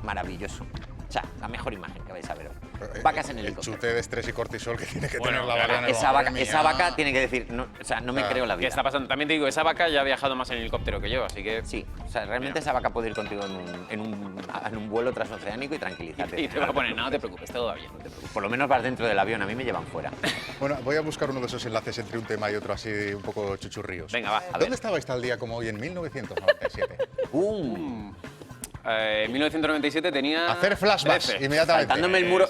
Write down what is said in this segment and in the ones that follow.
maravilloso. O sea, la mejor imagen que vais a ver hoy. Vacas en helicóptero. El chute de estrés y cortisol que tiene que tener la vaca en el Esa vaca tiene que decir, no, o sea, no me creo la vida. ¿Qué está pasando? También te digo, esa vaca ya ha viajado más en helicóptero que yo, así que... Sí, o sea, realmente esa vaca puede ir contigo en un vuelo transoceánico y tranquilizarte. Y te va a poner, no te preocupes, todo va bien. No te preocupes. Por lo menos vas dentro del avión, a mí me llevan fuera. Bueno, voy a buscar uno de esos enlaces entre un tema y otro así un poco chuchurríos. Venga, va. ¿Dónde estabais tal día como hoy en 1997? En 1997 tenía... Hacer flashbacks 13. inmediatamente.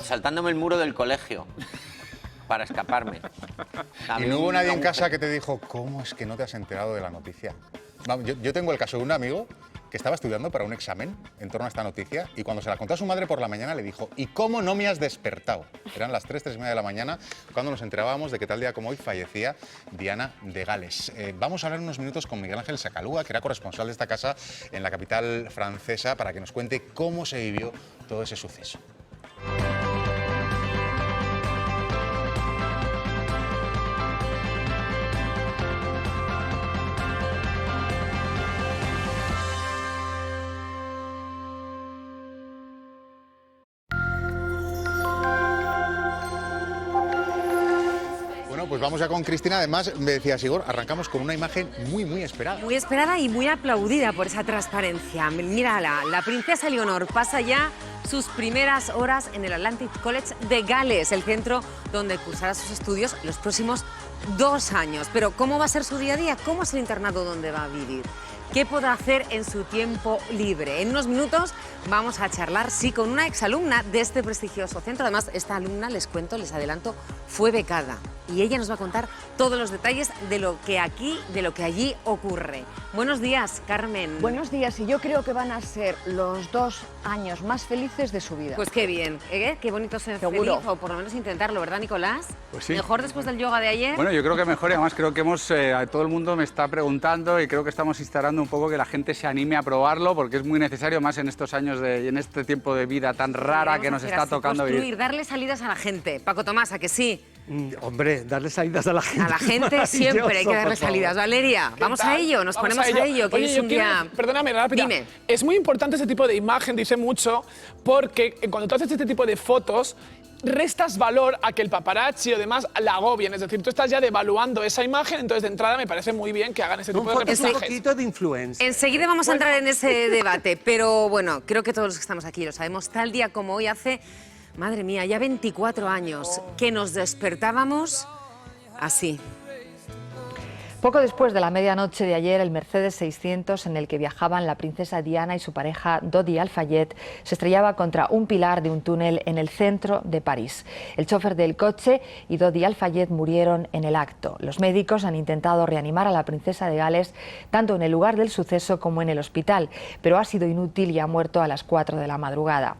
Saltándome el muro del colegio para escaparme. Y no hubo nadie en casa que te dijo, ¿cómo es que no te has enterado de la noticia? Vamos, yo tengo el caso de un amigo que estaba estudiando para un examen en torno a esta noticia y cuando se la contó a su madre por la mañana le dijo, ¿y cómo no me has despertado? Eran las 3:30 de la mañana cuando nos enterábamos de que tal día como hoy fallecía Diana de Gales. Vamos a hablar unos minutos con Miguel Ángel Sacalúa, que era corresponsal de esta casa en la capital francesa, para que nos cuente cómo se vivió todo ese suceso. Pues vamos ya con Cristina. Además, me decía Sigor, arrancamos con una imagen muy esperada. Muy esperada y muy aplaudida por esa transparencia. Mírala, la princesa Leonor pasa ya sus primeras horas en el Atlantic College de Gales, el centro donde cursará sus estudios los próximos 2 años. Pero ¿cómo va a ser su día a día? ¿Cómo es el internado donde va a vivir? ¿Qué podrá hacer en su tiempo libre? En unos minutos vamos a charlar, sí, con una exalumna de este prestigioso centro. Además, esta alumna, les cuento, les adelanto, fue becada. Y ella nos va a contar todos los detalles de lo que aquí, de lo que allí ocurre. Buenos días, Carmen. Buenos días, y yo creo que van a ser los 2 años más felices de su vida. Pues qué bien, ¿eh? Qué bonito ser Seguro. feliz, o por lo menos intentarlo, ¿verdad, Nicolás? Pues sí. ¿Mejor después del yoga de ayer? Bueno, yo creo que mejor y además creo que todo el mundo me está preguntando y creo que estamos instaurando un poco que la gente se anime a probarlo porque es muy necesario más en estos años y en este tiempo de vida tan rara que nos está tocando vivir. Darle salidas a la gente. Paco Tomás, ¿a que sí? Hombre, darle salidas a la gente. A la gente siempre hay que darle salidas. Valeria, vamos a ello, nos ponemos a ello. Que Oye, es un día... Perdóname, rápida. Dime. Es muy importante ese tipo de imagen, dice mucho, porque cuando tú haces este tipo de fotos, restas valor a que el paparazzi o demás la agobien. Es decir, tú estás ya devaluando esa imagen, entonces de entrada me parece muy bien que hagan ese tipo de reportajes. Un poquito de influencia. Enseguida vamos a entrar en ese debate, pero bueno, creo que todos los que estamos aquí lo sabemos. Tal día como hoy hace, madre mía, ya 24 años que nos despertábamos así. Poco después de la medianoche de ayer, el Mercedes 600 en el que viajaban la princesa Diana y su pareja Dodi Al-Fayed se estrellaba contra un pilar de un túnel en el centro de París. El chofer del coche y Dodi Al-Fayed murieron en el acto. Los médicos han intentado reanimar a la princesa de Gales tanto en el lugar del suceso como en el hospital, pero ha sido inútil y ha muerto a las 4 de la madrugada.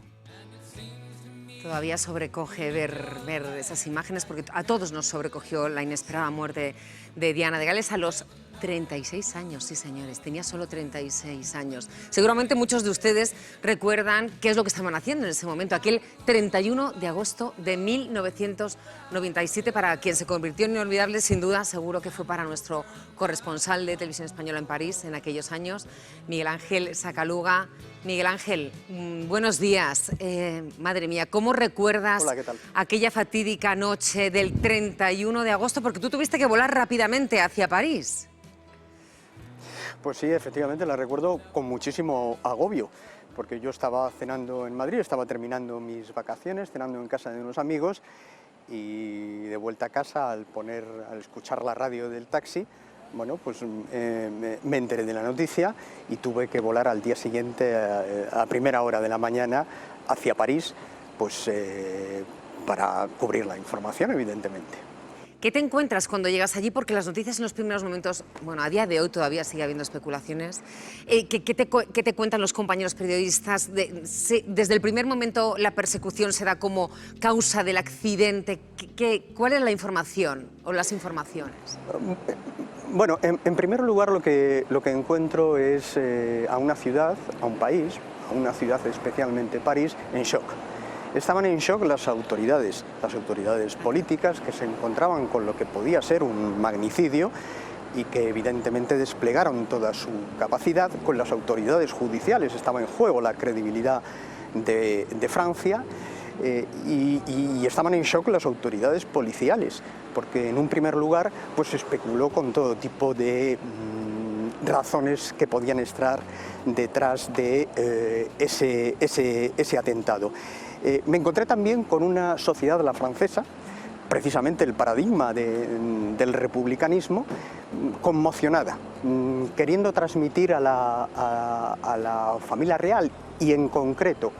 Todavía sobrecoge ver esas imágenes porque a todos nos sobrecogió la inesperada muerte de Diana de Gales a los 36 años, sí señores, tenía solo 36 años. Seguramente muchos de ustedes recuerdan qué es lo que estaban haciendo en ese momento, aquel 31 de agosto de 1997, para quien se convirtió en inolvidable, sin duda, seguro que fue para nuestro corresponsal de Televisión Española en París en aquellos años, Miguel Ángel Sacalúa. Miguel Ángel, buenos días. Madre mía, ¿cómo recuerdas aquella fatídica noche del 31 de agosto? Porque tú tuviste que volar rápidamente hacia París. Pues sí, efectivamente, la recuerdo con muchísimo agobio, porque yo estaba cenando en Madrid, estaba terminando mis vacaciones, cenando en casa de unos amigos, y de vuelta a casa, al escuchar la radio del taxi, bueno, pues me enteré de la noticia y tuve que volar al día siguiente a primera hora de la mañana hacia París, pues para cubrir la información, evidentemente. ¿Qué te encuentras cuando llegas allí? Porque las noticias en los primeros momentos, bueno, a día de hoy todavía sigue habiendo especulaciones. ¿Qué te cuentan los compañeros periodistas? Desde el primer momento la persecución se da como causa del accidente. ¿Cuál es la información o las informaciones? Bueno, en primer lugar lo que encuentro es a una ciudad, a un país, a una ciudad especialmente París, en shock. Estaban en shock las autoridades políticas que se encontraban con lo que podía ser un magnicidio y que evidentemente desplegaron toda su capacidad. Con las autoridades judiciales estaba en juego la credibilidad de Francia. Y estaban en shock las autoridades policiales, porque en un primer lugar pues se especuló con todo tipo de razones que podían estar detrás de ese atentado. Me encontré también con una sociedad, la francesa, precisamente el paradigma del republicanismo, conmocionada, queriendo transmitir a la familia real y en concreto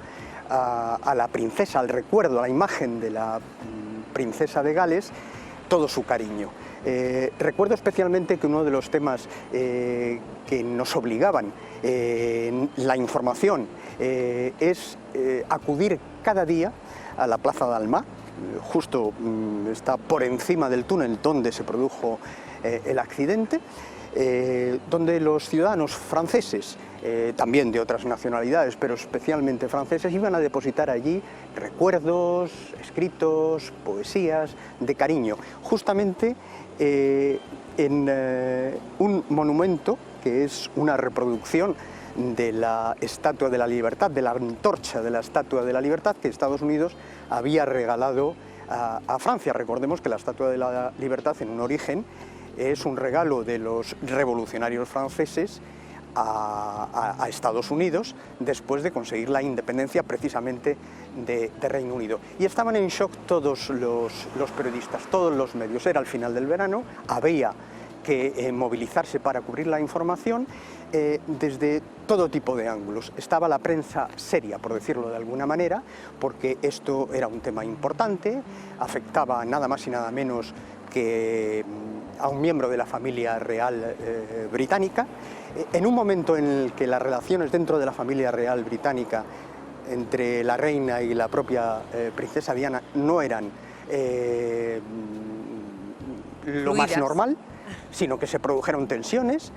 a la princesa, al recuerdo, a la imagen de la princesa de Gales, todo su cariño. Recuerdo especialmente que uno de los temas que nos obligaban la información es acudir cada día a la Plaza d'Alma, justo está por encima del túnel donde se produjo el accidente, donde los ciudadanos franceses, también de otras nacionalidades, pero especialmente franceses, iban a depositar allí recuerdos, escritos, poesías de cariño, justamente en un monumento que es una reproducción de la Estatua de la Libertad, de la antorcha de la Estatua de la Libertad que Estados Unidos había regalado a Francia. Recordemos que la Estatua de la Libertad en un origen es un regalo de los revolucionarios franceses a Estados Unidos después de conseguir la independencia precisamente de Reino Unido. Y estaban en shock todos los periodistas, todos los medios. Era el final del verano, había que movilizarse para cubrir la información desde todo tipo de ángulos. Estaba la prensa seria, por decirlo de alguna manera, porque esto era un tema importante, afectaba nada más y nada menos que a un miembro de la familia real británica, en un momento en el que las relaciones dentro de la familia real británica entre la reina y la propia princesa Diana no eran lo más normal, sino que se produjeron tensiones,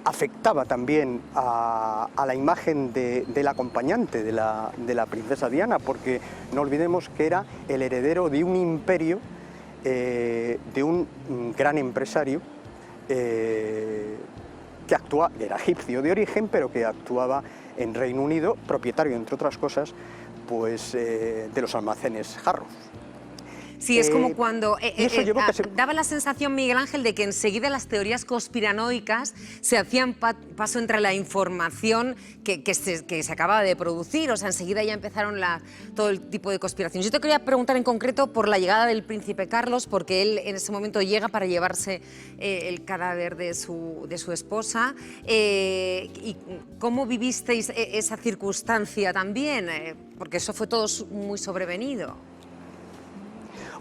afectaba también a la imagen del acompañante de la princesa Diana, porque no olvidemos que era el heredero de un imperio, de un gran empresario que era egipcio de origen, pero que actuaba en Reino Unido, propietario, entre otras cosas, pues, de los almacenes Harrods. Sí, es como cuando daba la sensación, Miguel Ángel, de que enseguida las teorías conspiranoicas se hacían paso entre la información que se acababa de producir, o sea, enseguida ya empezaron todo el tipo de conspiraciones. Yo te quería preguntar en concreto por la llegada del príncipe Carlos, porque él en ese momento llega para llevarse el cadáver de su esposa. ¿Y cómo vivisteis esa circunstancia también? Porque eso fue todo muy sobrevenido.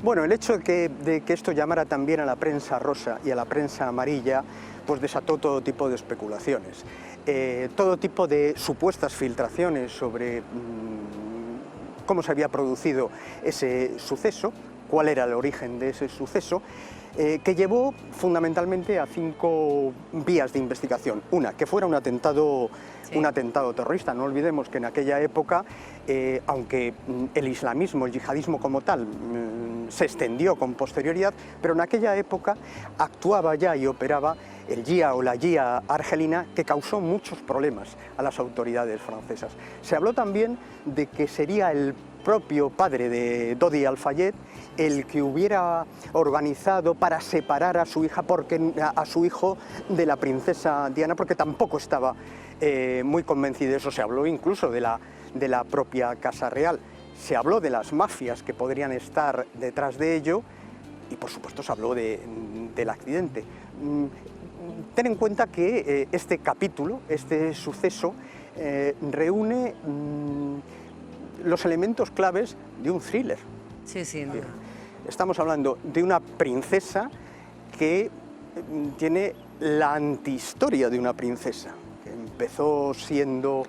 Bueno, el hecho de que esto llamara también a la prensa rosa y a la prensa amarilla, pues desató todo tipo de especulaciones, todo tipo de supuestas filtraciones sobre cómo se había producido ese suceso, cuál era el origen de ese suceso, que llevó fundamentalmente a 5 vías de investigación. Una, que fuera un atentado terrorista. No olvidemos que en aquella época, aunque el islamismo, el yihadismo como tal, se extendió con posterioridad, pero en aquella época actuaba ya y operaba el YIA o la YIA argelina, que causó muchos problemas a las autoridades francesas. Se habló también de que sería el propio padre de Dodi Al-Fayed el que hubiera organizado para separar a su hijo de la princesa Diana, porque tampoco estaba muy convencido de eso. Se habló incluso de la propia Casa Real, se habló de las mafias que podrían estar detrás de ello y por supuesto se habló del accidente. Ten en cuenta que este capítulo, este suceso, reúne los elementos claves de un thriller. Sí, sí. No. Estamos hablando de una princesa que tiene la antihistoria de una princesa, que empezó siendo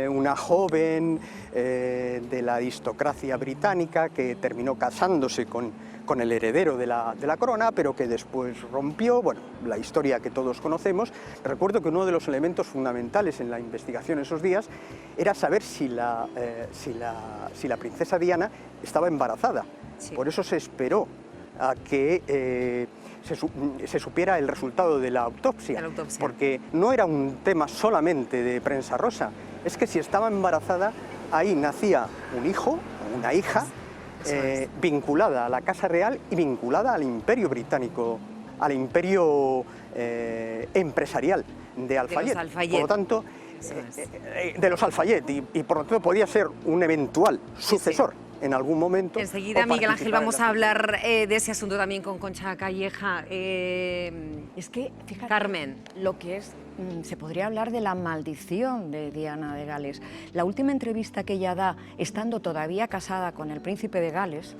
una joven de la aristocracia británica, que terminó casándose con el heredero de la corona, pero que después rompió, bueno, la historia que todos conocemos. Recuerdo que uno de los elementos fundamentales en la investigación esos días era saber si la princesa Diana estaba embarazada. Sí. Por eso se esperó a que se supiera el resultado de la autopsia, porque no era un tema solamente de prensa rosa, es que si estaba embarazada ahí nacía un hijo o una hija vinculada a la Casa Real y vinculada al Imperio Británico, al Imperio empresarial de Al-Fayed. Por lo tanto, de los Al-Fayed, y por lo tanto podía ser un eventual sucesor. En algún momento. Enseguida, Miguel Ángel, vamos a hablar de ese asunto también con Concha Calleja. Es que, fíjate, Carmen, lo que es, se podría hablar de la maldición de Diana de Gales. La última entrevista que ella da, estando todavía casada con el príncipe de Gales,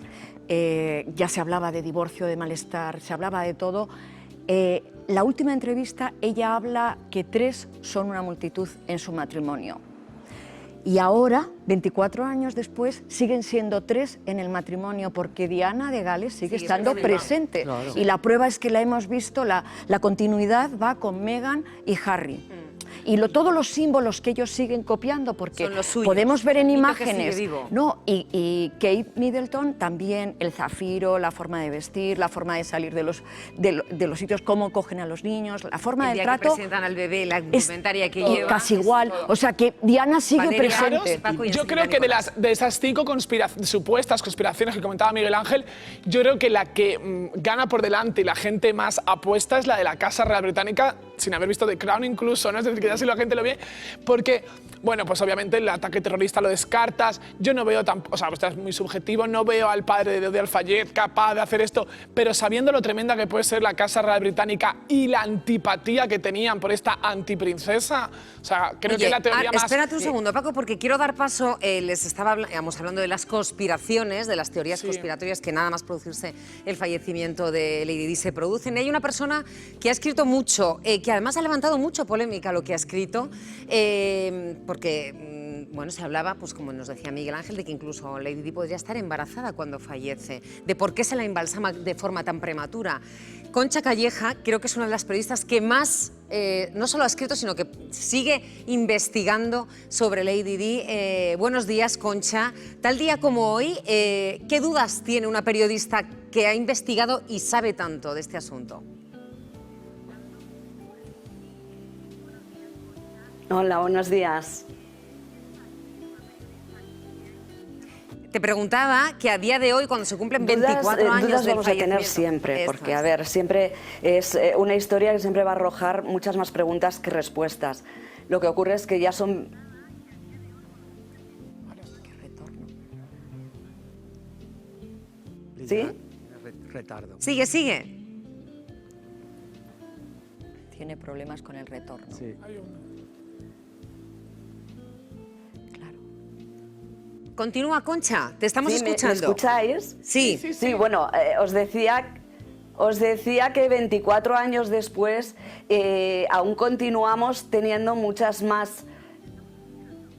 ya se hablaba de divorcio, de malestar, se hablaba de todo. La última entrevista, ella habla que 3 son una multitud en su matrimonio. Y ahora, 24 años después, siguen siendo 3 en el matrimonio, porque Diana de Gales sigue estando presente. Claro. Y la prueba es que la hemos visto, la continuidad va con Meghan y Harry. Y todos los símbolos que ellos siguen copiando, porque podemos ver en imágenes. No, y Kate Middleton también, el zafiro, la forma de vestir, la forma de salir de los sitios, cómo cogen a los niños, la forma del trato. Que presentan al bebé, la indumentaria que lleva. Casi igual. O sea que Diana sigue presente. Yo creo que de esas 5 supuestas conspiraciones que comentaba Miguel Ángel, yo creo que la que gana por delante y la gente más apuesta es la de la Casa Real Británica, sin haber visto The Crown incluso, ¿no? Es decir, que ya si la gente lo ve, porque, bueno, pues obviamente el ataque terrorista lo descartas, yo no veo o sea, esto es muy subjetivo, no veo al padre de Al-Fayed capaz de hacer esto, pero sabiendo lo tremenda que puede ser la Casa Real Británica y la antipatía que tenían por esta antiprincesa, o sea, creo que la teoría más... Espérate un segundo, Paco, porque quiero dar paso, les estaba hablando de las conspiraciones, de las teorías conspiratorias que nada más producirse el fallecimiento de Lady Di se producen. Hay una persona que ha escrito mucho, que además ha levantado mucho polémica lo que ha escrito, porque bueno, se hablaba, pues como nos decía Miguel Ángel, de que incluso Lady Di podría estar embarazada cuando fallece, de por qué se la embalsama de forma tan prematura. Concha Calleja creo que es una de las periodistas que más, no solo ha escrito, sino que sigue investigando sobre Lady Di. Buenos días, Concha. Tal día como hoy, ¿qué dudas tiene una periodista que ha investigado y sabe tanto de este asunto? Hola, buenos días. Te preguntaba que a día de hoy, cuando se cumplen 24 años dudas del vamos a tener siempre, porque, a ver, siempre es una historia que siempre va a arrojar muchas más preguntas que respuestas. Lo que ocurre es que ya son... ¿Sí? Retardo. Sigue. Tiene problemas con el retorno. Sí. Continúa, Concha, te estamos escuchando. ¿Me escucháis? Sí. Bueno, os decía que 24 años después aún continuamos teniendo muchas más...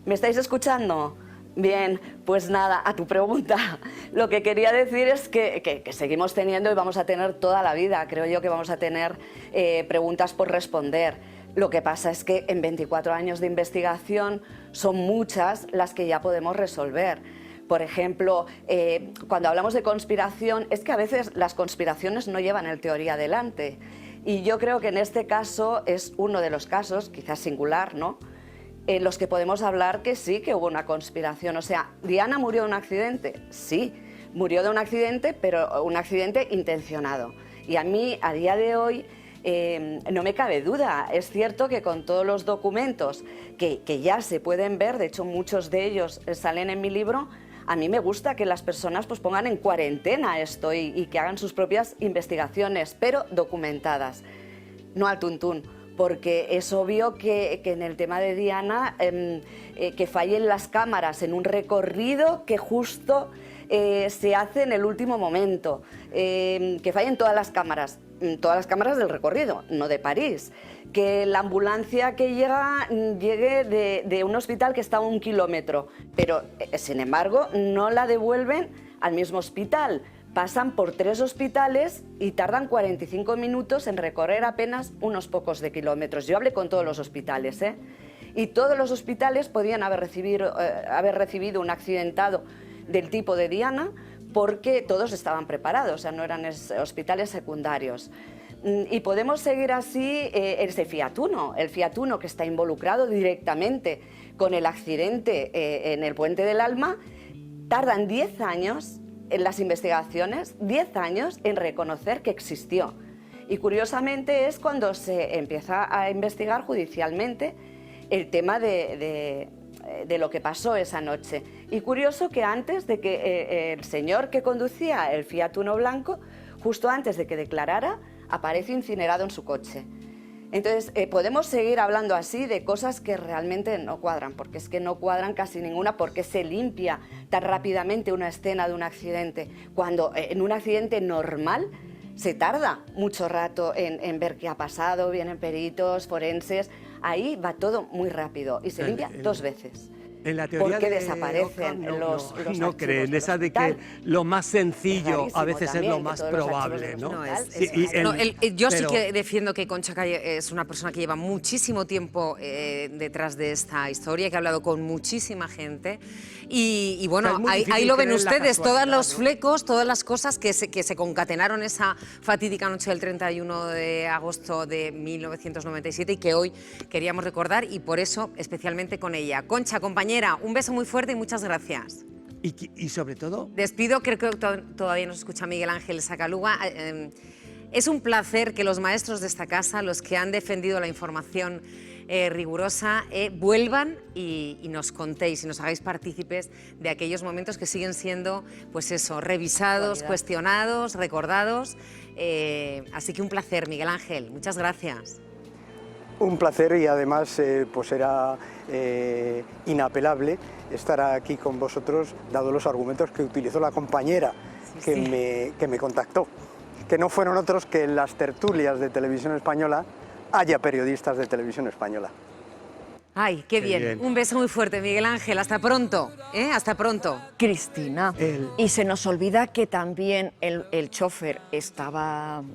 ¿Me estáis escuchando? Bien, pues nada, a tu pregunta. Lo que quería decir es que seguimos teniendo y vamos a tener toda la vida. Creo yo que vamos a tener preguntas por responder. Lo que pasa es que en 24 años de investigación son muchas las que ya podemos resolver. Por ejemplo, cuando hablamos de conspiración, es que a veces las conspiraciones no llevan el teoría adelante. Y yo creo que en este caso es uno de los casos, quizás singular, ¿no?, en los que podemos hablar que sí que hubo una conspiración. O sea, ¿Diana murió de un accidente? Sí, murió de un accidente, pero un accidente intencionado. Y a mí, a día de hoy, no me cabe duda. Es cierto que con todos los documentos que ya se pueden ver, de hecho muchos de ellos salen en mi libro, a mí me gusta que las personas pues pongan en cuarentena esto y que hagan sus propias investigaciones, pero documentadas, no al tuntún. Porque es obvio que en el tema de Diana, que fallen las cámaras en un recorrido que justo se hace en el último momento, que fallen todas las cámaras del recorrido, no de París, que la ambulancia que llegue de un hospital que está a 1 kilómetro, pero sin embargo no la devuelven al mismo hospital. Pasan por 3 hospitales y tardan 45 minutos en recorrer apenas unos pocos de kilómetros. Yo hablé con todos los hospitales, y todos los hospitales podían haber recibido un accidentado del tipo de Diana porque todos estaban preparados, o sea, no eran hospitales secundarios. Y podemos seguir así ese Fiat Uno, el Fiat Uno que está involucrado directamente con el accidente en el Puente del Alma. Tardan 10 años en las investigaciones, 10 años en reconocer que existió. Y curiosamente es cuando se empieza a investigar judicialmente el tema de lo que pasó esa noche. Y curioso que antes de que el señor que conducía el Fiat Uno blanco, justo antes de que declarara, aparece incinerado en su coche. Entonces, podemos seguir hablando así de cosas que realmente no cuadran, porque es que no cuadran casi ninguna, porque se limpia tan rápidamente una escena de un accidente, cuando en un accidente normal se tarda mucho rato en ver qué ha pasado, vienen peritos, forenses, ahí va todo muy rápido y se limpia 2 veces. En la teoría porque de desaparecen Ockham los no creen, esa de que lo más sencillo a veces es lo más probable, ¿no? Yo sí que defiendo que Concha Calle es una persona que lleva muchísimo tiempo detrás de esta historia, que ha hablado con muchísima gente y bueno, ahí lo ven ustedes, todos los flecos, todas las cosas que se concatenaron esa fatídica noche del 31 de agosto de 1997 y que hoy queríamos recordar, y por eso especialmente con ella. Concha, compañera, un beso muy fuerte y muchas gracias. Y sobre todo... Despido, creo que todavía nos escucha Miguel Ángel Sacaluga. Es un placer que los maestros de esta casa, los que han defendido la información rigurosa, vuelvan y nos contéis y nos hagáis partícipes de aquellos momentos que siguen siendo, pues eso, revisados, cuestionados, recordados. Así que un placer, Miguel Ángel. Muchas gracias. Un placer y además pues era inapelable estar aquí con vosotros, dado los argumentos que utilizó la compañera que me contactó, que no fueron otros que en las tertulias de Televisión Española haya periodistas de Televisión Española. Ay, qué bien. Un beso muy fuerte, Miguel Ángel. Hasta pronto, Hasta pronto. Cristina, y se nos olvida que también el chofer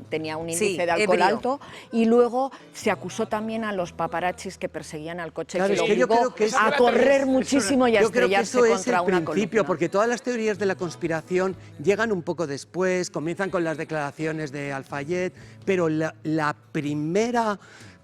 tenía un índice de alcohol alto y luego se acusó también a los paparazzis que perseguían al coche, Claro, que lo obligó a correr muchísimo y a estrellarse contra una columna. Porque todas las teorías de la conspiración llegan un poco después, comienzan con las declaraciones de Al-Fayed, pero la primera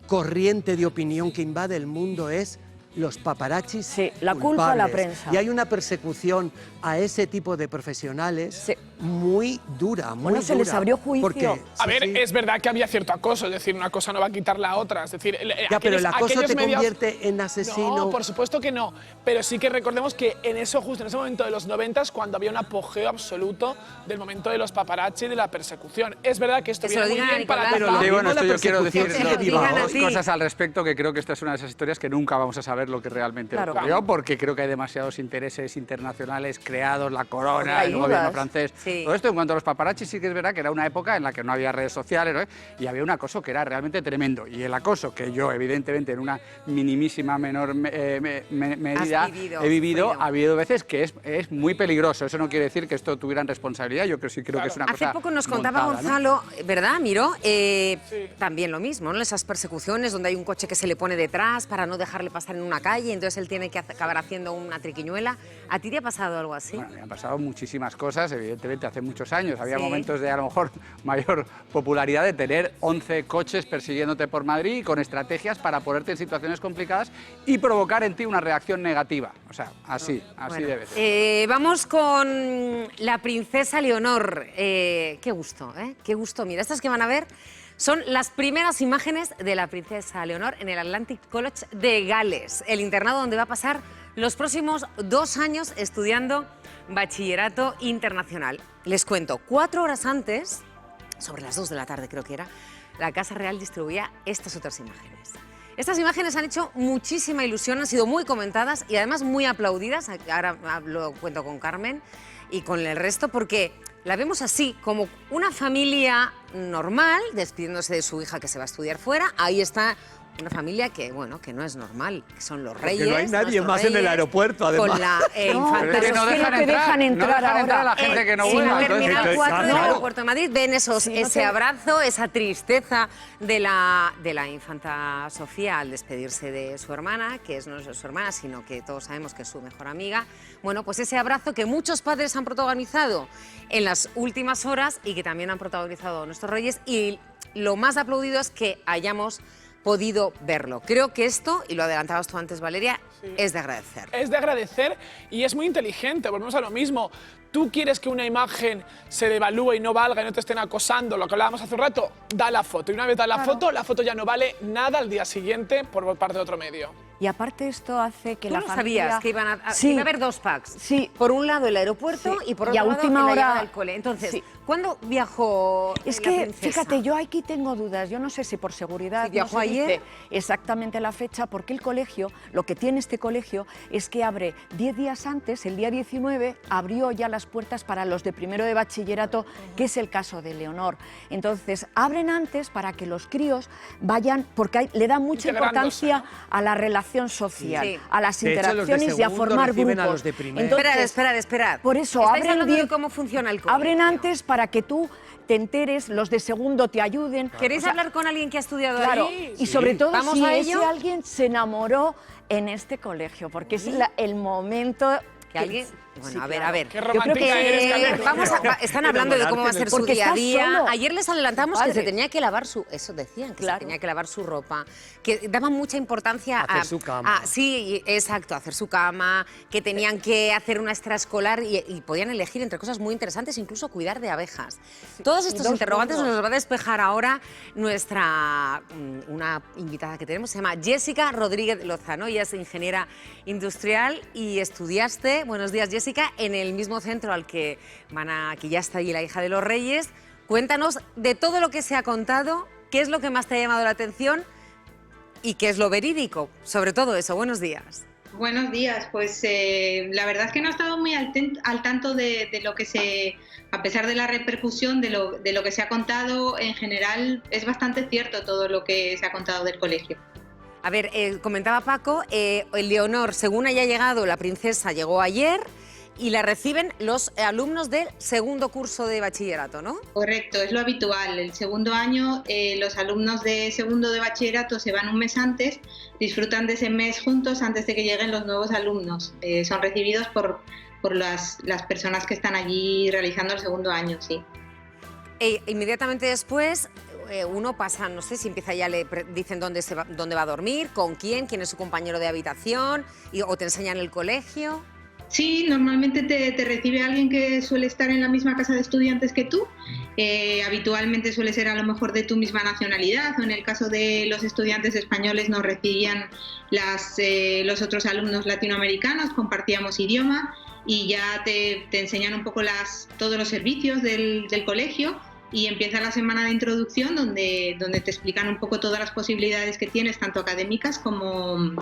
corriente de opinión que invade el mundo es los paparazzis. Sí, la culpa a la prensa. Y hay una persecución a ese tipo de profesionales muy dura, muy dura. Se les abrió juicio. A ver, es verdad que había cierto acoso, es decir, una cosa no va a quitar la otra. Es decir, pero el acoso te convierte en asesino. No, por supuesto que no. Pero sí que recordemos que justo en ese momento de los 90, cuando había un apogeo absoluto del momento de los paparazzi y de la persecución. Es verdad que esto viene muy bien para Sí, bueno, esto yo quiero decir dos cosas al respecto, que creo que esta es una de esas historias que nunca vamos a saber lo que realmente ocurrió, porque creo que hay demasiados intereses internacionales creados, la corona, el gobierno francés, todo esto. En cuanto a los paparazzi, sí que es verdad que era una época en la que no había redes sociales, ¿no? Y había un acoso que era realmente tremendo. Y el acoso que yo, evidentemente, en una minimísima menor medida he vivido, ha habido veces que es muy peligroso. Eso no quiere decir que esto tuvieran responsabilidad, yo creo que es una cosa Hace poco nos contaba montada, Gonzalo, ¿no? ¿Verdad, Miró? También lo mismo, ¿no? Esas persecuciones donde hay un coche que se le pone detrás para no dejarle pasar en una calle, entonces él tiene que acabar haciendo una triquiñuela. ¿A ti te ha pasado algo así? Bueno, me han pasado muchísimas cosas, evidentemente, hace muchos años. Había momentos de, a lo mejor, mayor popularidad de tener 11 coches persiguiéndote por Madrid con estrategias para ponerte en situaciones complicadas y provocar en ti una reacción negativa. O sea, así debe ser. Vamos con la princesa Leonor. Qué gusto, ¿eh? Qué gusto. Mira, estas que van a ver son las primeras imágenes de la princesa Leonor en el Atlantic College de Gales, el internado donde va a pasar los próximos 2 años estudiando bachillerato internacional. Les cuento, 4 horas antes, sobre las 2 de la tarde creo que era, la Casa Real distribuía estas otras imágenes. Estas imágenes han hecho muchísima ilusión, han sido muy comentadas y además muy aplaudidas. Ahora lo cuento con Carmen y con el resto, porque la vemos así, como una familia normal, despidiéndose de su hija que se va a estudiar fuera. Ahí está una familia que, bueno, que no es normal, que son los reyes. Que no hay nadie más en el aeropuerto, además. Con la infanta. Pero no dejan entrar ahora a la gente que no En vuelva. la Terminal 4 del claro. aeropuerto de Madrid ven ese abrazo, esa tristeza de la infanta Sofía al despedirse de su hermana, que no es su hermana, sino que todos sabemos que es su mejor amiga. Bueno, pues ese abrazo que muchos padres han protagonizado en las últimas horas y que también han protagonizado nuestros reyes, y lo más aplaudido es que hayamos podido verlo. Creo que esto, y lo adelantabas tú antes, Valeria, es de agradecer. Es de agradecer y es muy inteligente, volvemos a lo mismo. Tú quieres que una imagen se devalúe y no valga y no te estén acosando, lo que hablábamos hace un rato, da la foto. Y una vez da la foto ya no vale nada al día siguiente por parte de otro medio. Y aparte esto hace que ¿Tú la no familia... sabías que iban a, Sí. que iba a haber 2 packs? Sí. Por un lado el aeropuerto y por Y otro a lado última la hora- llegada al cole. Entonces, Sí. ¿cuándo viajó Es la que, princesa? fíjate, yo aquí tengo dudas. Yo no sé si por seguridad ¿Sí viajó no se ayer? dice exactamente la fecha, porque el colegio, lo que tiene este colegio es que abre 10 días antes, el día 19, abrió ya las puertas para los de primero de bachillerato, que es el caso de Leonor. Entonces, abren antes para que los críos vayan, porque le dan mucha Integrándose, importancia a la relación social, Sí. a las De hecho, los de interacciones y a segundo formar reciben grupos. a los de primero. Entonces, Esperad. por eso Estáis abren hablando de 10 cómo funciona el colegio. abren antes para que tú te enteres, los de segundo te ayuden. ¿Queréis O sea, hablar con alguien que ha estudiado Claro, ahí? y sobre todo ¿Vamos si a ese ello? alguien se enamoró en este colegio, porque es el momento Que alguien... Sí, Bueno, claro. a ver. Qué Yo creo romántica eres, que Carmen. están hablando de cómo va a ser su Porque día a estás día. solo. Ayer les adelantamos que se Padres. tenía que lavar su... Eso decían, que Claro. se tenía que lavar su ropa, que daban mucha importancia a... Hacer su cama. Sí, exacto, hacer su cama, que tenían que hacer una extraescolar y podían elegir entre cosas muy interesantes, incluso cuidar de abejas. Todos estos 2 interrogantes mundos. nos los va a despejar ahora una invitada que tenemos, se llama Jessica Rodríguez Lozano. Ella es ingeniera industrial y estudiaste, buenos días Jessica, en el mismo centro al que que ya está allí la hija de los Reyes. Cuéntanos de todo lo que se ha contado, qué es lo que más te ha llamado la atención y qué es lo verídico, sobre todo eso. Buenos días. Buenos días, pues la verdad es que no he estado muy al tanto de lo que se, a pesar de la repercusión de lo que se ha contado, en general es bastante cierto todo lo que se ha contado del colegio. A ver, comentaba Paco, Leonor, según haya llegado, la princesa llegó ayer y la reciben los alumnos del segundo curso de bachillerato, ¿no? Correcto, es lo habitual. El segundo año los alumnos de segundo de bachillerato se van un mes antes, disfrutan de ese mes juntos antes de que lleguen los nuevos alumnos. Son recibidos por las personas que están allí realizando el segundo año, sí. Inmediatamente después uno pasa, no sé si empieza ya, le dicen dónde va a dormir, con quién es su compañero de habitación, o te enseñan el colegio. Sí, normalmente te recibe alguien que suele estar en la misma casa de estudiantes que tú. Habitualmente suele ser a lo mejor de tu misma nacionalidad, o en el caso de los estudiantes españoles nos recibían los otros alumnos latinoamericanos, compartíamos idioma y ya te enseñan un poco todos los servicios del colegio. Y empieza la semana de introducción donde te explican un poco todas las posibilidades que tienes, tanto académicas como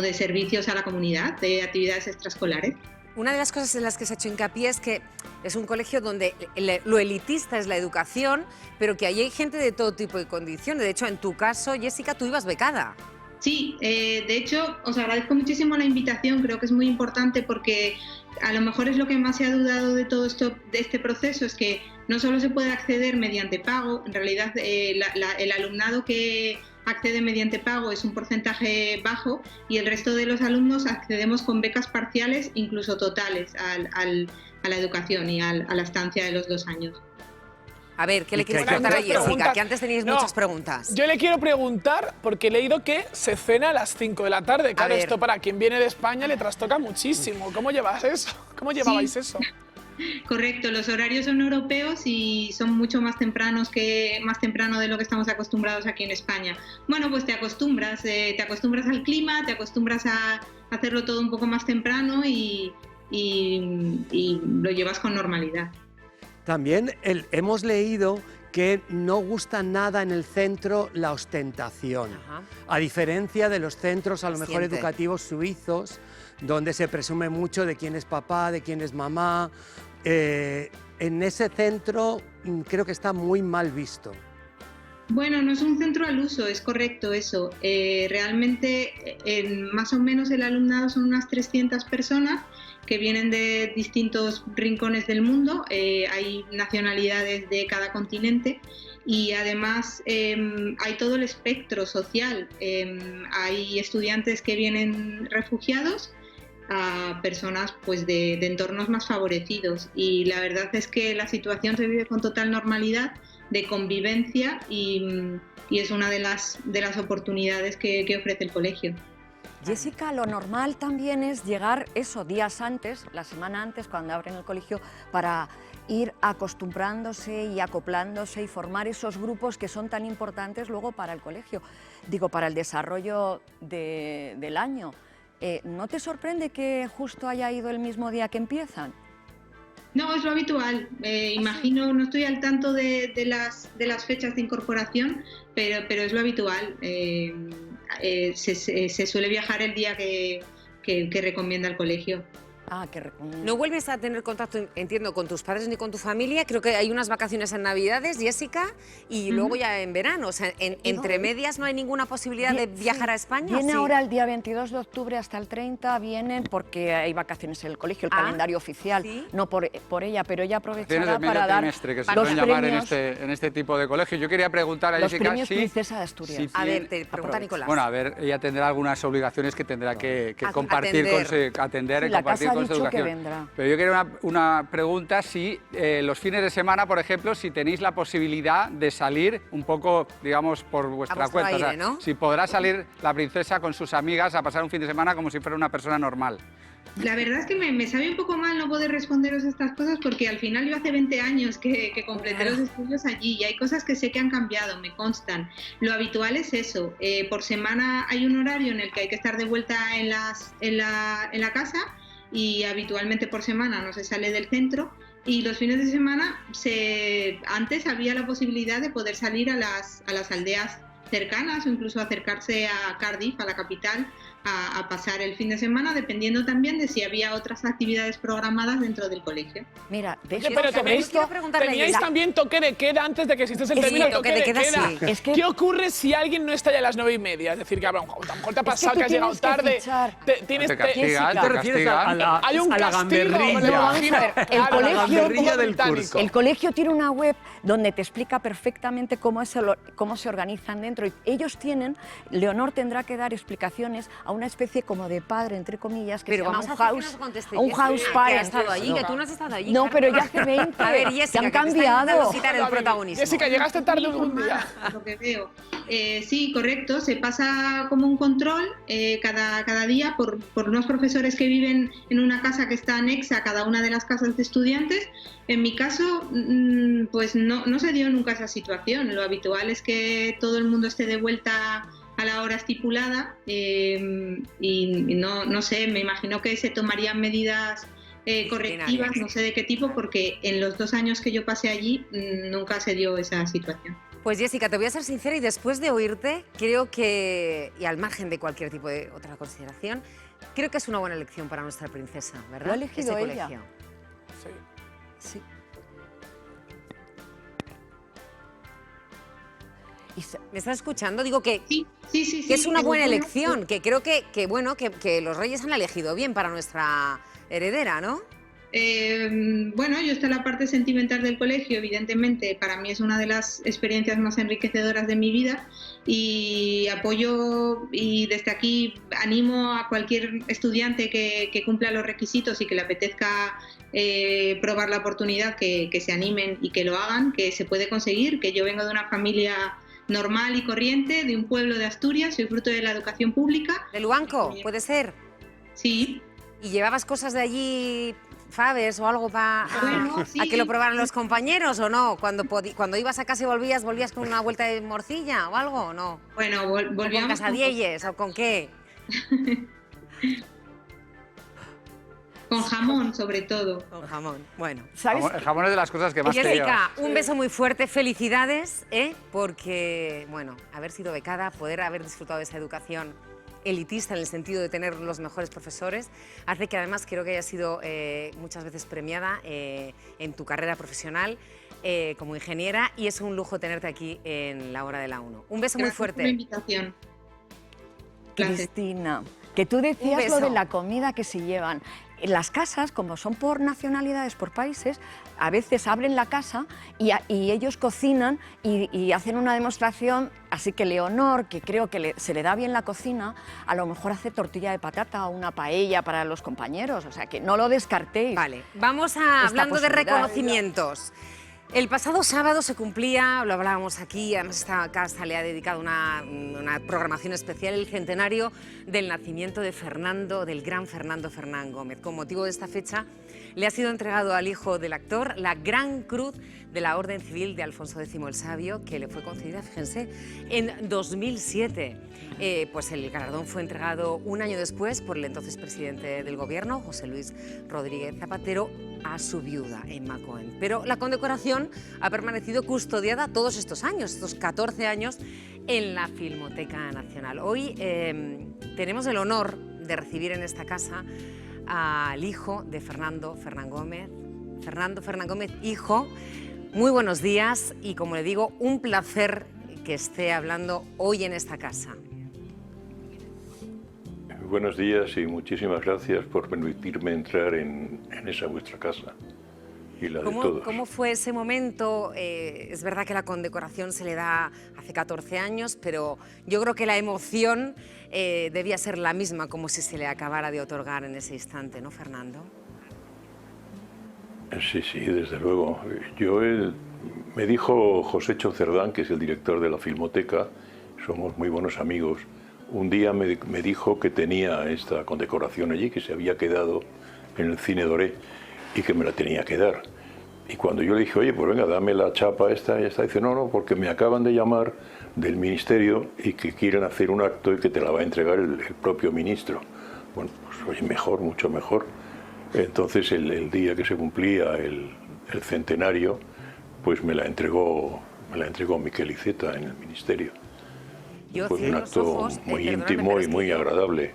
de servicios a la comunidad, de actividades extraescolares. Una de las cosas en las que se ha hecho hincapié es que es un colegio donde lo elitista es la educación, pero que allí hay gente de todo tipo de condiciones. De hecho, en tu caso, Jessica, tú ibas becada. Sí, de hecho, os agradezco muchísimo la invitación, creo que es muy importante porque a lo mejor es lo que más se ha dudado de todo esto, de este proceso, es que no solo se puede acceder mediante pago, en realidad el alumnado que accede mediante pago es un porcentaje bajo y el resto de los alumnos accedemos con becas parciales, incluso totales, a la educación y a la estancia de los 2 años. A ver, ¿qué le quieres Bueno, preguntar a muchas Jessica? preguntas. Que antes teníais No, muchas preguntas. Yo le quiero preguntar, porque he leído que se cena a las 5 de la tarde. Claro, ver. esto para quien viene de España le trastoca muchísimo. ¿Cómo llevas eso? ¿Cómo llevabais eso? Correcto, los horarios son europeos y son mucho más temprano de lo que estamos acostumbrados aquí en España. Bueno, pues te acostumbras al clima, te acostumbras a hacerlo todo un poco más temprano y lo llevas con normalidad. También hemos leído que no gusta nada en el centro la ostentación, Ajá. a diferencia de los centros a lo mejor Siente. educativos suizos, donde se presume mucho de quién es papá, de quién es mamá. En ese centro creo que está muy mal visto. Bueno, no es un centro al uso, es correcto eso. Realmente, más o menos el alumnado son unas 300 personas que vienen de distintos rincones del mundo. Hay nacionalidades de cada continente y además hay todo el espectro social. Hay estudiantes que vienen refugiados a personas pues de entornos más favorecidos y la verdad es que la situación se vive con total normalidad. convivencia y es una de las oportunidades que ofrece el colegio. Jessica, lo normal también es llegar días antes, la semana antes, cuando abren el colegio, para ir acostumbrándose y acoplándose y formar esos grupos que son tan importantes luego para el colegio, para el desarrollo del año. ¿No te sorprende que justo haya ido el mismo día que empiezan? No, es lo habitual. Imagino, no estoy al tanto de las fechas de incorporación, pero es lo habitual. Se suele viajar el día que recomienda el colegio. Que recomienda. ¿No vuelves a tener contacto, entiendo, con tus padres ni con tu familia? Creo que hay unas vacaciones en Navidades, Jessica, y luego ya en verano. O sea, entre medias no hay ninguna posibilidad de viajar a España. Viene ahora el día 22 de octubre hasta el 30, vienen porque hay vacaciones en el colegio, el calendario oficial, no por ella, pero ella aprovechará para dar trimestre, que se los pueden llamar premios, en este tipo de colegio. Yo quería preguntar a los Jessica premios Princesa de Asturias. A ver, te pregunta Nicolás. Bueno, a ver, ella tendrá algunas obligaciones que tendrá que compartir atender y compartir con su educación. Pero yo quería una pregunta, si los fines de semana, por ejemplo, si tenéis la posibilidad de salir un poco, digamos, por vuestra cuenta. Aire, o sea, ¿no? Si podrá salir la princesa con sus amigas a pasar un fin de semana como si fuera una persona normal. La verdad es que me sabe un poco mal no poder responderos a estas cosas porque al final yo hace 20 años que completé los estudios allí y hay cosas que sé que han cambiado, me constan. Lo habitual es eso, por semana hay un horario en el que hay que estar de vuelta en la casa y habitualmente por semana no se sale del centro y los fines de semana antes había la posibilidad de poder salir a las aldeas cercanas o incluso acercarse a Cardiff, a la capital, a pasar el fin de semana, dependiendo también de si había otras actividades programadas dentro del colegio. Mira, de hecho, pero teníais también toque de queda antes de que existiese el término toque de queda. Sí. Es que, ¿qué ocurre si alguien no está ya a las 9:30? Es decir, que a lo mejor te ha pasado que has llegado tarde. ¿Te refieres a la gamberrilla? El colegio tiene una web donde te explica perfectamente cómo se organizan dentro. Y ellos Leonor tendrá que dar explicaciones a una especie como de padre, entre comillas, que se llama un house parent. Que ha estado allí, que tú no has estado allí. No, pero ya hace 20. A ver, Jessica, que han cambiado. El protagonismo. Jessica, llegaste tarde algún día. Lo que veo. Sí, correcto. Se pasa como un control cada día por unos profesores que viven en una casa que está anexa a cada una de las casas de estudiantes. En mi caso, pues no se dio nunca esa situación. Lo habitual es que todo el mundo esté de vuelta a la hora estipulada y no sé, me imagino que se tomarían medidas correctivas, no sé de qué tipo, porque en los 2 años que yo pasé allí nunca se dio esa situación. Pues Jessica, te voy a ser sincera y después de oírte, creo que, y al margen de cualquier tipo de otra consideración, creo que es una buena elección para nuestra princesa, ¿verdad? Lo ha elegido ella. Colegio. Sí. ¿Me estás escuchando? Digo que, sí, que es una buena elección, que creo que los reyes han elegido bien para nuestra heredera, ¿no? Bueno, yo está la parte sentimental del colegio, evidentemente, para mí es una de las experiencias más enriquecedoras de mi vida y apoyo y desde aquí animo a cualquier estudiante que cumpla los requisitos y que le apetezca probar la oportunidad, que se animen y que lo hagan, que se puede conseguir, que yo vengo de una familia normal y corriente, de un pueblo de Asturias, soy fruto de la educación pública. ¿De Luanco, puede ser? Sí. ¿Y llevabas cosas de allí, faves o algo a que lo probaran los compañeros o no? Cuando ibas a casa y volvías con una vuelta de morcilla o algo, ¿o no? Bueno, volvíamos ¿con casadielles o con qué? Con jamón, sobre todo. Con jamón, bueno. ¿Sabes? El jamón es de las cosas que más te Jessica, un beso muy fuerte, felicidades, porque, bueno, haber sido becada, poder haber disfrutado de esa educación elitista en el sentido de tener los mejores profesores, hace que además creo que hayas sido muchas veces premiada en tu carrera profesional como ingeniera y es un lujo tenerte aquí en La Hora de la 1. Un beso muy fuerte. Gracias por la invitación. Cristina, que tú decías lo de la comida que se llevan. Las casas, como son por nacionalidades, por países, a veces abren la casa y ellos cocinan y hacen una demostración, así que Leonor, que creo que se le da bien la cocina, a lo mejor hace tortilla de patata o una paella para los compañeros, o sea que no lo descartéis. Vale, vamos hablando de reconocimientos. El pasado sábado se cumplía, lo hablábamos aquí, además esta casa le ha dedicado una programación especial, el centenario del nacimiento de Fernando, del gran Fernando Fernán Gómez. Con motivo de esta fecha le ha sido entregado al hijo del actor la Gran Cruz de la Orden Civil de Alfonso X el Sabio, que le fue concedida, fíjense, en 2007. Pues el galardón fue entregado un año después por el entonces presidente del gobierno, José Luis Rodríguez Zapatero, a su viuda, Emma Cohen. Pero la condecoración ha permanecido custodiada todos estos años, estos 14 años, en la Filmoteca Nacional. Hoy tenemos el honor de recibir en esta casa al hijo de Fernando Fernán Gómez. Fernando Fernán Gómez, hijo, muy buenos días y, como le digo, un placer que esté hablando hoy en esta casa. Buenos días y muchísimas gracias por permitirme entrar en esa vuestra casa y la de todos. ¿Cómo fue ese momento? Es verdad que la condecoración se le da hace 14 años, pero yo creo que la emoción debía ser la misma, como si se le acabara de otorgar en ese instante, ¿no, Fernando? Sí, sí, desde luego. Me dijo Josécho Cerdán, que es el director de la Filmoteca, somos muy buenos amigos. Un día me dijo que tenía esta condecoración allí, que se había quedado en el Cine Doré y que me la tenía que dar. Y cuando yo le dije, oye, pues venga, dame la chapa esta, y esta, dice, no, porque me acaban de llamar del ministerio y que quieren hacer un acto y que te la va a entregar el propio ministro. Bueno, pues oye, mejor, mucho mejor. Entonces el día que se cumplía el centenario, pues me la entregó Miquel Iceta en el ministerio. Fue un acto muy íntimo y muy agradable.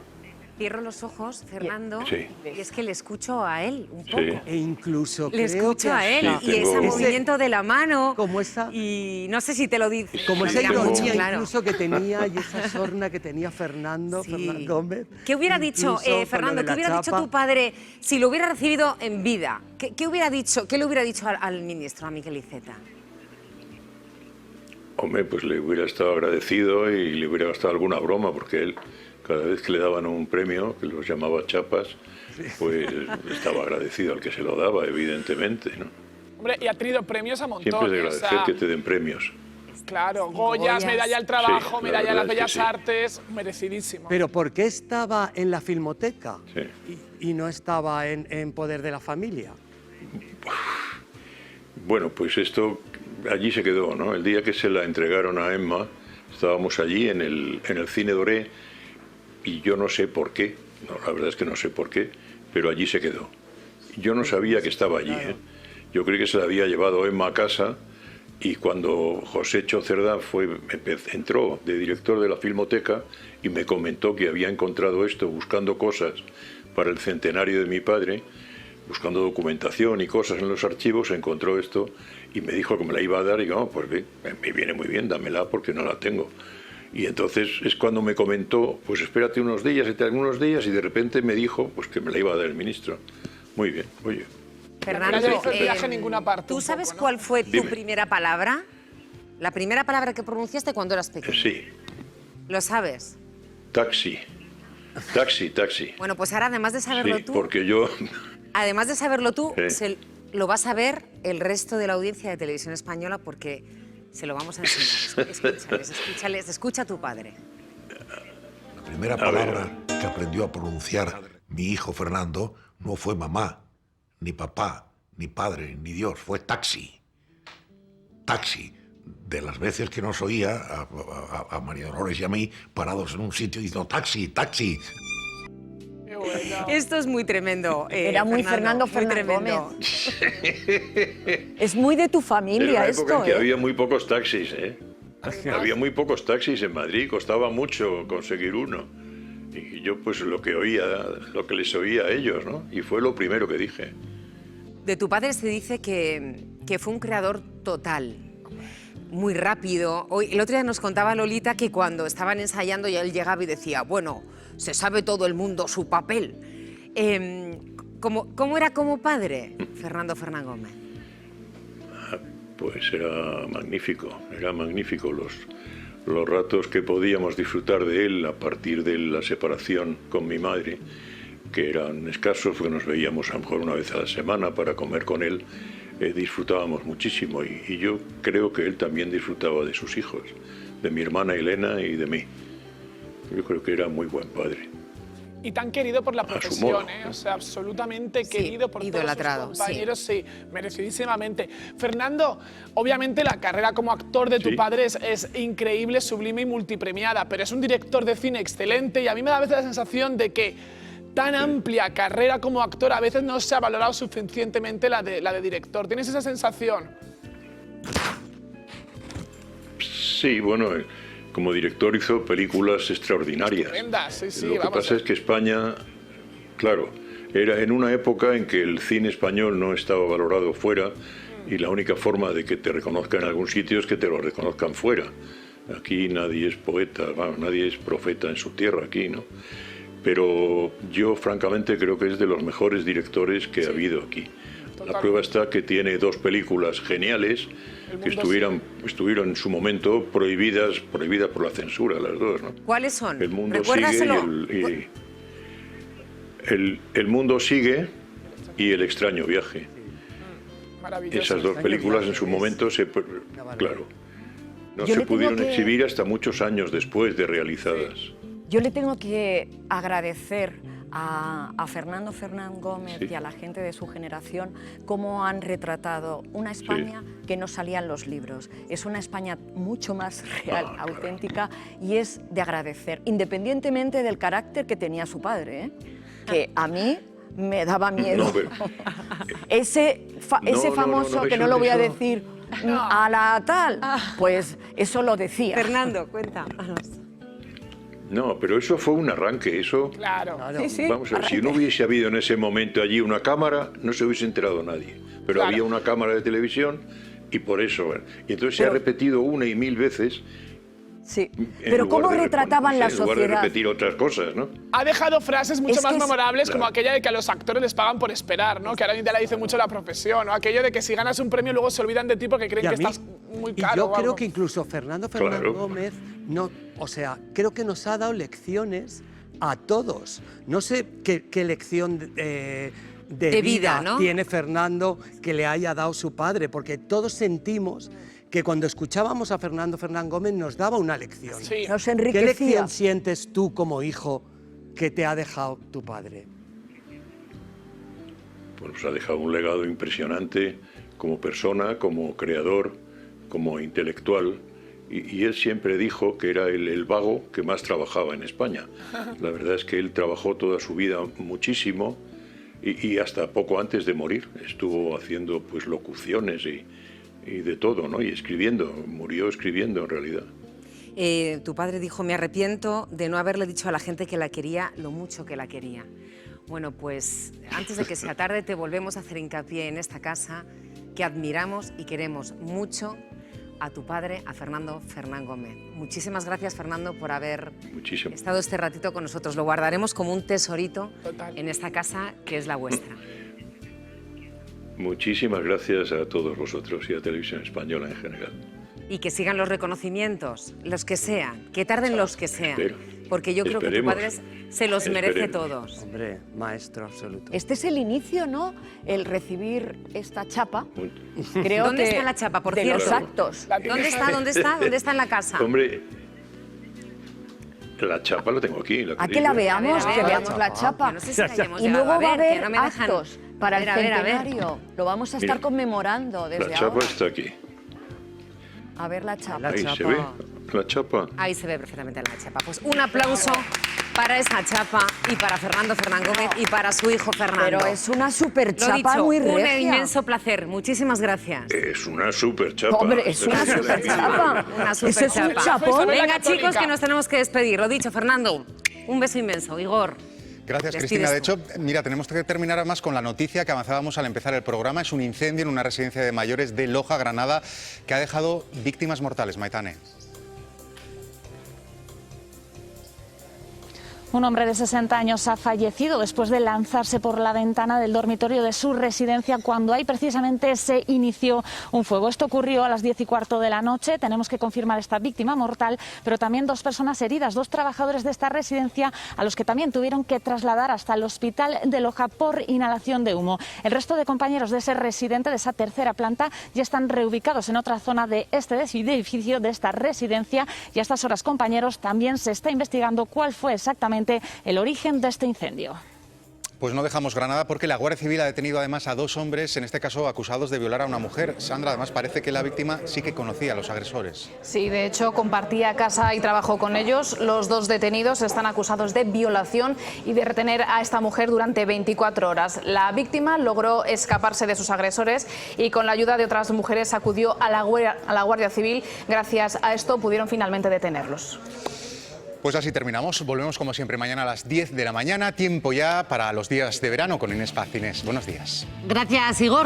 Cierro los ojos, Fernando, sí. Y es que le escucho a él un poco. Sí. E incluso le escucho a él sí, y ese movimiento de la mano. Como esa, y no sé si te lo dice. Como esa ironía claro. Incluso que tenía y esa sorna que tenía Fernando Gómez. ¿Qué hubiera dicho, Fernando, qué hubiera dicho tu padre si lo hubiera recibido en vida? ¿Qué hubiera dicho, qué le hubiera dicho al ministro, a Miquel Iceta? Hombre, pues le hubiera estado agradecido y le hubiera gastado alguna broma, porque él, cada vez que le daban un premio, que los llamaba chapas, pues estaba agradecido al que se lo daba, evidentemente, ¿no? Hombre, y ha tenido premios a montón. Siempre es de agradecer que te den premios. Claro, Goyas, medalla al trabajo, Sí, medalla a las bellas sí. artes, merecidísimo. Pero ¿por qué estaba en la Filmoteca Sí. y no estaba en poder de la familia? Bueno, pues esto allí se quedó, ¿no? El día que se la entregaron a Emma, estábamos allí en el Cine Doré y yo no sé por qué, no, la verdad es que no sé por qué, pero allí se quedó. Yo no sabía que estaba allí, ¿eh? Yo creí que se la había llevado Emma a casa y cuando Josécho Cerdán entró de director de la Filmoteca y me comentó que había encontrado esto buscando cosas para el centenario de mi padre, buscando documentación y cosas en los archivos, encontró esto y me dijo que me la iba a dar y digo, pues bien, me viene muy bien, dámela porque no la tengo. Y entonces es cuando me comentó, pues espérate unos días y de repente me dijo pues que me la iba a dar el ministro. Muy bien, oye. Fernando, no hizo el viaje a ninguna parte. ¿Tú sabes cuál fue tu primera palabra? La primera palabra que pronunciaste cuando eras pequeño. Sí. ¿Lo sabes? Taxi. Taxi. Bueno, pues ahora además de saberlo Sí, tú, porque yo... además de saberlo tú, lo vas a ver el resto de la audiencia de Televisión Española porque se lo vamos a enseñar. Escúchales, escucha a tu padre. La primera palabra que aprendió a pronunciar mi hijo Fernando no fue mamá, ni papá, ni padre, ni Dios, fue taxi. Taxi. De las veces que nos oía a María Dolores y a mí parados en un sitio diciendo taxi, taxi. Esto es muy tremendo. Era muy Fernando Gómez. Es muy de tu familia Era una esto, época en que había muy pocos taxis, ¿eh? Había muy pocos taxis en Madrid, costaba mucho conseguir uno. Y yo pues lo que les oía a ellos, ¿no? Y fue lo primero que dije. De tu padre se dice que fue un creador total, muy rápido. Hoy, el otro día nos contaba Lolita que cuando estaban ensayando y él llegaba y decía, bueno, se sabe todo el mundo su papel. ¿Cómo era como padre, Fernando Fernán Gómez? Pues era magnífico los ratos que podíamos disfrutar de él a partir de la separación con mi madre, que eran escasos, porque nos veíamos a lo mejor una vez a la semana para comer con él. disfrutábamos muchísimo y yo creo que él también disfrutaba de sus hijos, de mi hermana Elena y de mí. Yo creo que era muy buen padre. Y tan querido por la profesión, modo. O sea, absolutamente querido por idolatrado, todos sus compañeros, sí, merecidísimamente. Fernando, obviamente la carrera como actor de tu padre es increíble, sublime y multipremiada, pero es un director de cine excelente y a mí me da a veces la sensación de que tan amplia carrera como actor a veces no se ha valorado suficientemente la de director. ¿Tienes esa sensación? Sí, bueno, como director hizo películas extraordinarias. Tremendas, sí, sí, Lo que pasa es que España, claro, era en una época en que el cine español no estaba valorado fuera y la única forma de que te reconozcan en algún sitio es que te lo reconozcan fuera. Aquí nadie es poeta, bueno, nadie es profeta en su tierra aquí, ¿no? Pero yo francamente creo que es de los mejores directores que ha habido aquí. La prueba está que tiene 2 películas geniales que estuvieron en su momento prohibidas por la censura, las 2, ¿no? ¿Cuáles son? El mundo sigue el mundo sigue y El extraño viaje. Esas 2 películas en su momento claro, no se pudieron exhibir hasta muchos años después de realizadas. Yo le tengo que agradecer a Fernando Fernán Gómez y a la gente de su generación cómo han retratado una España que no salía en los libros. Es una España mucho más real, auténtica, y es de agradecer, independientemente del carácter que tenía su padre, que a mí me daba miedo. No, pero, ese famoso, que no lo voy a decir, a la tal, pues eso lo decía. Fernando, cuéntanos. No, pero eso fue un arranque, eso... Claro. Vamos a ver, si no hubiese habido en ese momento allí una cámara, no se hubiese enterado nadie. Pero había una cámara de televisión y por eso... Y entonces se ha repetido 1 y 1000 veces. Sí, pero ¿cómo retrataban la sociedad? En lugar de repetir otras cosas, ¿no? Ha dejado frases mucho más memorables, como aquella de que a los actores les pagan por esperar, ¿no? Que ahora hoy en día la dice mucho la profesión, ¿no? Aquello de que si ganas un premio luego se olvidan de ti porque creen que estás muy caro. Y yo creo que incluso Fernando Gómez, creo que nos ha dado lecciones a todos. No sé qué lección de vida, ¿no?, tiene Fernando que le haya dado su padre, porque todos sentimos que cuando escuchábamos a Fernando Fernán Gómez nos daba una lección. Sí. Nos enriquecía. ¿Qué lección sientes tú como hijo que te ha dejado tu padre? Pues nos ha dejado un legado impresionante como persona, como creador, como intelectual. Y él siempre dijo que era el vago que más trabajaba en España. La verdad es que él trabajó toda su vida muchísimo y hasta poco antes de morir estuvo haciendo pues locuciones y de todo, ¿no? Y escribiendo, murió escribiendo en realidad. Tu padre dijo, me arrepiento de no haberle dicho a la gente que la quería lo mucho que la quería. Bueno, pues antes de que sea tarde te volvemos a hacer hincapié en esta casa que admiramos y queremos mucho a tu padre, a Fernando Fernán Gómez. Muchísimas gracias, Fernando, por haber estado este ratito con nosotros. Lo guardaremos como un tesorito en esta casa que es la vuestra. Muchísimas gracias a todos vosotros y a Televisión Española en general. Y que sigan los reconocimientos, los que sean, que tarden los que sean. Porque yo creo que tu padre se los merece todos. Hombre, maestro absoluto. Este es el inicio, ¿no? El recibir esta chapa. Creo ¿Dónde está la chapa, por cierto? De los actos. ¿Dónde está? ¿Dónde está? ¿Dónde está en la casa? Hombre, la chapa la tengo aquí. A que la veamos, que veamos la chapa. No sé si la hayamos y luego llegado va a haber que no me dejan... actos para el centenario. Lo vamos a estar conmemorando desde ahora. La chapa está aquí. A ver la chapa. Ahí se ve la chapa. Ahí se ve perfectamente la chapa. Pues un aplauso para esa chapa y para Fernando Fernán Gómez y para su hijo Fernando. Pero es una super chapa, lo dicho, muy regia. Un inmenso placer. Muchísimas gracias. Es una super chapa. Hombre, es una super chapa. Una super Eso es un chapa. chapón. Venga, chicos, que nos tenemos que despedir. Lo dicho, Fernando, un beso inmenso. Igor. Gracias, Cristina. De hecho, mira, tenemos que terminar además con la noticia que avanzábamos al empezar el programa. Es un incendio en una residencia de mayores de Loja, Granada, que ha dejado víctimas mortales. Maitane. Un hombre de 60 años ha fallecido después de lanzarse por la ventana del dormitorio de su residencia cuando ahí precisamente se inició un fuego. Esto ocurrió a las 10:15 de la noche. Tenemos que confirmar esta víctima mortal, pero también 2 personas heridas, 2 trabajadores de esta residencia a los que también tuvieron que trasladar hasta el hospital de Loja por inhalación de humo. El resto de compañeros de ese residente, de esa tercera planta, ya están reubicados en otra zona de este edificio, de esta residencia, y a estas horas, compañeros, también se está investigando cuál fue exactamente el origen de este incendio. Pues no dejamos Granada porque la Guardia Civil ha detenido además a 2 hombres, en este caso acusados de violar a una mujer. Sandra, además parece que la víctima sí que conocía a los agresores. Sí, de hecho compartía casa y trabajo con ellos. Los 2 detenidos están acusados de violación y de retener a esta mujer durante 24 horas. La víctima logró escaparse de sus agresores y con la ayuda de otras mujeres acudió a la Guardia Civil. Gracias a esto pudieron finalmente detenerlos. Pues así terminamos. Volvemos como siempre mañana a las 10 de la mañana. Tiempo ya para los días de verano con Inés Paz. Inés, buenos días. Gracias, Igor.